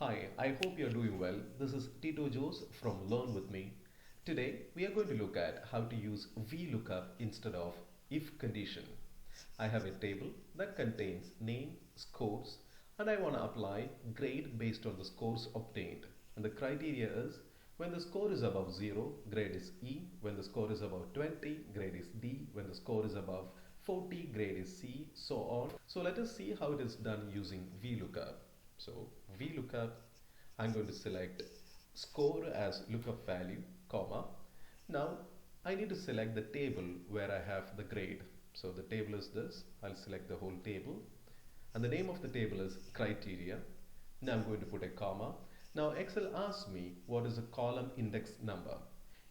Hi, I hope you're doing well. This is Tito Jose from Learn With Me. Today, we are going to look at how to use Vlookup instead of if condition. I have a table that contains name, scores, and I want to apply grade based on the scores obtained. And the criteria is when the score is above 0, grade is E. When the score is above 20, grade is D. When the score is above 40, grade is C, so on. So let us see how it is done using Vlookup. So VLOOKUP, I'm going to select score as lookup value, comma. Now I need to select the table where I have the grade. So the table is this. I'll select the whole table. And the name of the table is criteria. Now I'm going to put a comma. Now Excel asks me what is a column index number.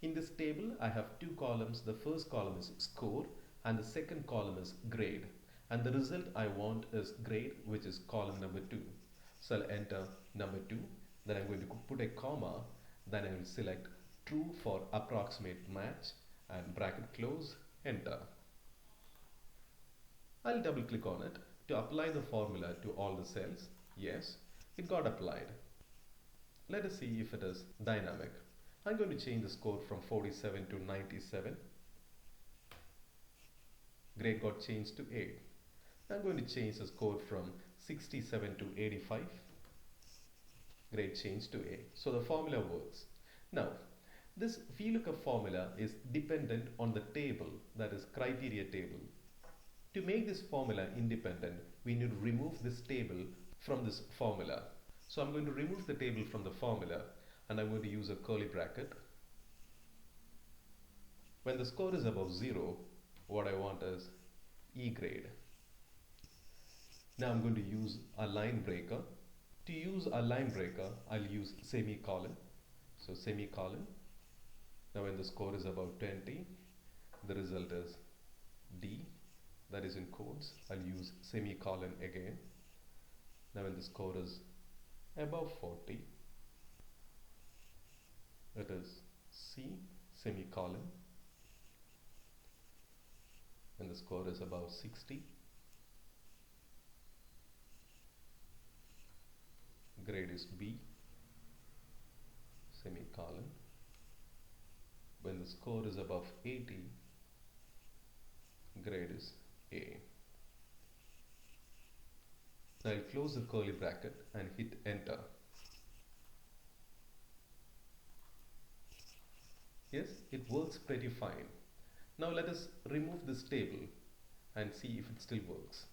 In this table I have two columns. The first column is score and the second column is grade. And the result I want is grade, which is column number 2. So I'll enter number 2, then I'm going to put a comma, then I will select true for approximate match and bracket close, enter. I'll double click on it to apply the formula to all the cells. Yes, it got applied. Let us see if it is dynamic. I'm going to change the score from 47 to 97. Grade got changed to 8. I'm going to change the score from 67 to 85. Grade change to A. So the formula works. Now, this VLOOKUP formula is dependent on the table, that is criteria table. To make this formula independent, we need to remove this table from this formula. So I'm going to remove the table from the formula and I'm going to use a curly bracket. When the score is above 0, what I want is E grade. Now I'm going to use a line breaker. To use a line breaker, I'll use semicolon. So semicolon. Now when the score is about 20, the result is D, that is in quotes. I'll use semicolon again. Now when the score is above 40, it is C, semicolon. When the score is above 60, grade is B, semicolon. When the score is above 80, grade is A. Now I'll close the curly bracket and hit enter. Yes, it works pretty fine. Now let us remove this table and see if it still works.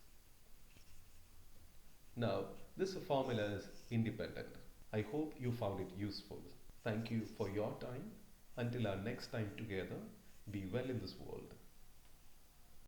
Now, this formula is independent. I hope you found it useful. Thank you for your time. Until our next time together, be well in this world.